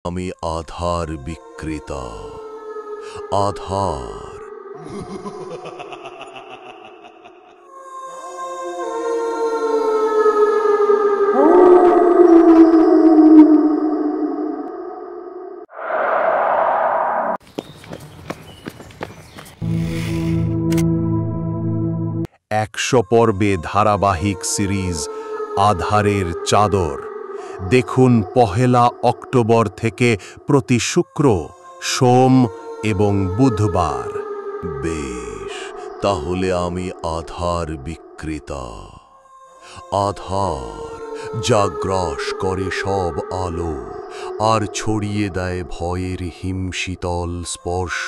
আমি আধার বিক্রেতা। আধার। একশো পর্বে ধারাবাহিক সিরিজ আধারের চাদর দেখুন ১লা অক্টোবর থেকে প্রতি শুক্র, সোম এবং বুধবার। বেশ, তাহলে আমি আধার বিক্রেতা। আধার যা গ্রাস করে সব আলো আর ছড়িয়ে দেয় ভয়ের হিমশীতল স্পর্শ।